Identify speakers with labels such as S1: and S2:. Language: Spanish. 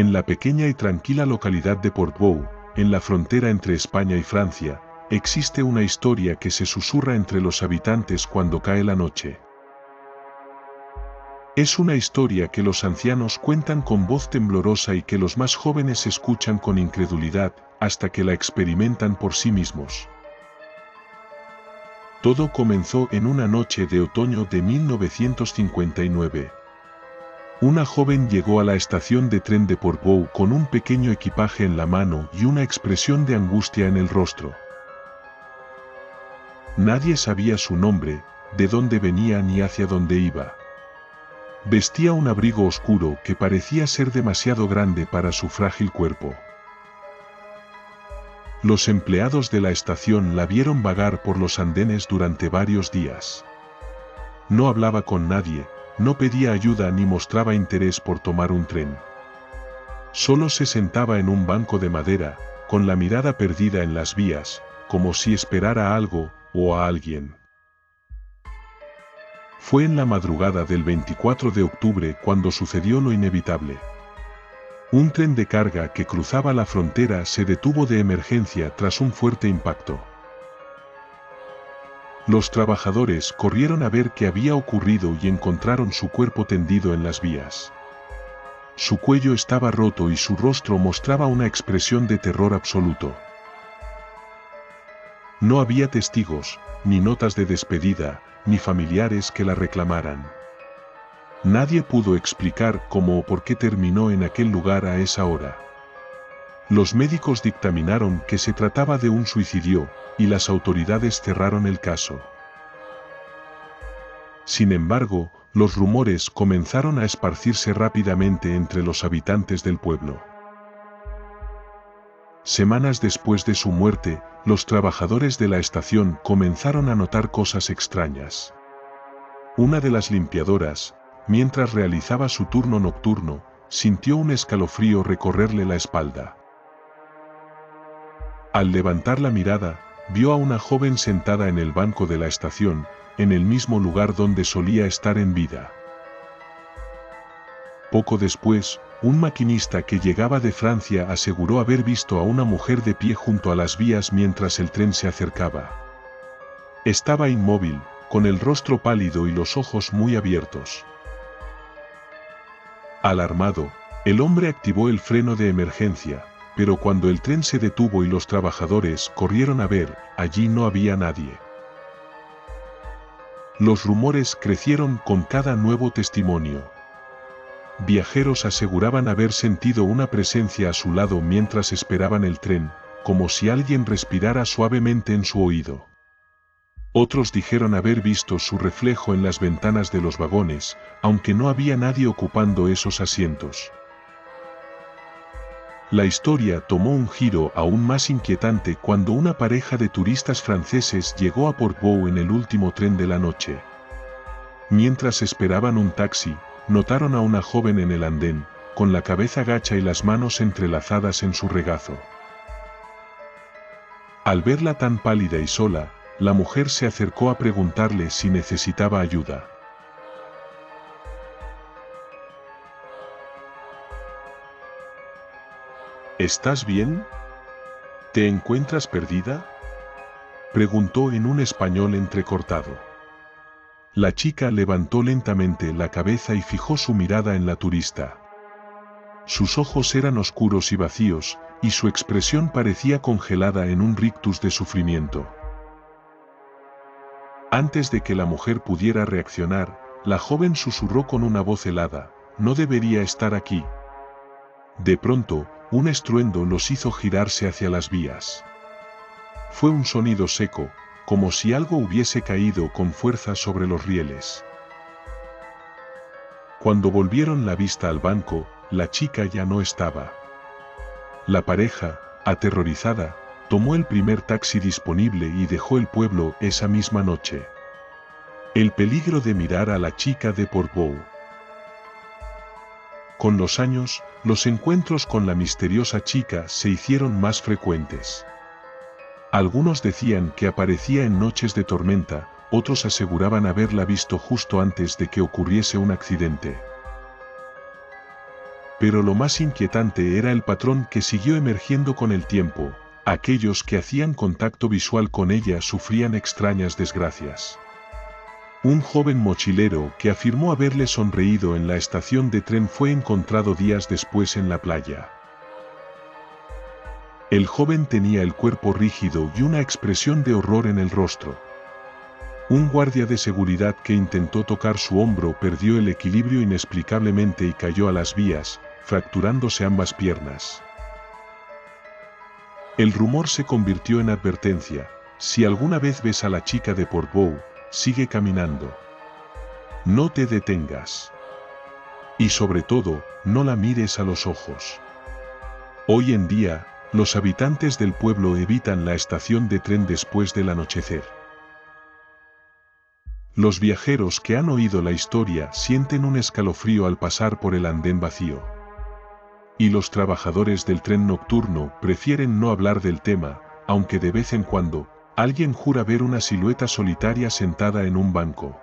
S1: En la pequeña y tranquila localidad de Portbou, en la frontera entre España y Francia, existe una historia que se susurra entre los habitantes cuando cae la noche. Es una historia que los ancianos cuentan con voz temblorosa y que los más jóvenes escuchan con incredulidad, hasta que la experimentan por sí mismos. Todo comenzó en una noche de otoño de 1959. Una joven llegó a la estación de tren de Portbou con un pequeño equipaje en la mano y una expresión de angustia en el rostro. Nadie sabía su nombre, de dónde venía ni hacia dónde iba. Vestía un abrigo oscuro que parecía ser demasiado grande para su frágil cuerpo. Los empleados de la estación la vieron vagar por los andenes durante varios días. No hablaba con nadie, no pedía ayuda ni mostraba interés por tomar un tren. Solo se sentaba en un banco de madera, con la mirada perdida en las vías, como si esperara a algo o a alguien. Fue en la madrugada del 24 de octubre cuando sucedió lo inevitable. Un tren de carga que cruzaba la frontera se detuvo de emergencia tras un fuerte impacto. Los trabajadores corrieron a ver qué había ocurrido y encontraron su cuerpo tendido en las vías. Su cuello estaba roto y su rostro mostraba una expresión de terror absoluto. No había testigos, ni notas de despedida, ni familiares que la reclamaran. Nadie pudo explicar cómo o por qué terminó en aquel lugar a esa hora. Los médicos dictaminaron que se trataba de un suicidio, y las autoridades cerraron el caso. Sin embargo, los rumores comenzaron a esparcirse rápidamente entre los habitantes del pueblo. Semanas después de su muerte, los trabajadores de la estación comenzaron a notar cosas extrañas. Una de las limpiadoras, mientras realizaba su turno nocturno, sintió un escalofrío recorrerle la espalda. Al levantar la mirada, vio a una joven sentada en el banco de la estación, en el mismo lugar donde solía estar en vida. Poco después, un maquinista que llegaba de Francia aseguró haber visto a una mujer de pie junto a las vías mientras el tren se acercaba. Estaba inmóvil, con el rostro pálido y los ojos muy abiertos. Alarmado, el hombre activó el freno de emergencia, pero cuando el tren se detuvo y los trabajadores corrieron a ver, allí no había nadie. Los rumores crecieron con cada nuevo testimonio. Viajeros aseguraban haber sentido una presencia a su lado mientras esperaban el tren, como si alguien respirara suavemente en su oído. Otros dijeron haber visto su reflejo en las ventanas de los vagones, aunque no había nadie ocupando esos asientos. La historia tomó un giro aún más inquietante cuando una pareja de turistas franceses llegó a Portbou en el último tren de la noche. Mientras esperaban un taxi, notaron a una joven en el andén, con la cabeza gacha y las manos entrelazadas en su regazo. Al verla tan pálida y sola, la mujer se acercó a preguntarle si necesitaba ayuda. ¿Estás bien? ¿Te encuentras perdida?, preguntó en un español entrecortado. La chica levantó lentamente la cabeza y fijó su mirada en la turista. Sus ojos eran oscuros y vacíos, y su expresión parecía congelada en un rictus de sufrimiento. Antes de que la mujer pudiera reaccionar, la joven susurró con una voz helada: «No debería estar aquí». De pronto, un estruendo los hizo girarse hacia las vías. Fue un sonido seco, como si algo hubiese caído con fuerza sobre los rieles. Cuando volvieron la vista al banco, la chica ya no estaba. La pareja, aterrorizada, tomó el primer taxi disponible y dejó el pueblo esa misma noche. El peligro de mirar a la chica de Portbou. Con los años, los encuentros con la misteriosa chica se hicieron más frecuentes. Algunos decían que aparecía en noches de tormenta, otros aseguraban haberla visto justo antes de que ocurriese un accidente. Pero lo más inquietante era el patrón que siguió emergiendo con el tiempo. Aquellos que hacían contacto visual con ella sufrían extrañas desgracias. Un joven mochilero que afirmó haberle sonreído en la estación de tren fue encontrado días después en la playa. El joven tenía el cuerpo rígido y una expresión de horror en el rostro. Un guardia de seguridad que intentó tocar su hombro perdió el equilibrio inexplicablemente y cayó a las vías, fracturándose ambas piernas. El rumor se convirtió en advertencia: si alguna vez ves a la chica de Portbou, sigue caminando. No te detengas. Y sobre todo, no la mires a los ojos. Hoy en día, los habitantes del pueblo evitan la estación de tren después del anochecer. Los viajeros que han oído la historia sienten un escalofrío al pasar por el andén vacío. Y los trabajadores del tren nocturno prefieren no hablar del tema, aunque de vez en cuando, alguien jura ver una silueta solitaria sentada en un banco.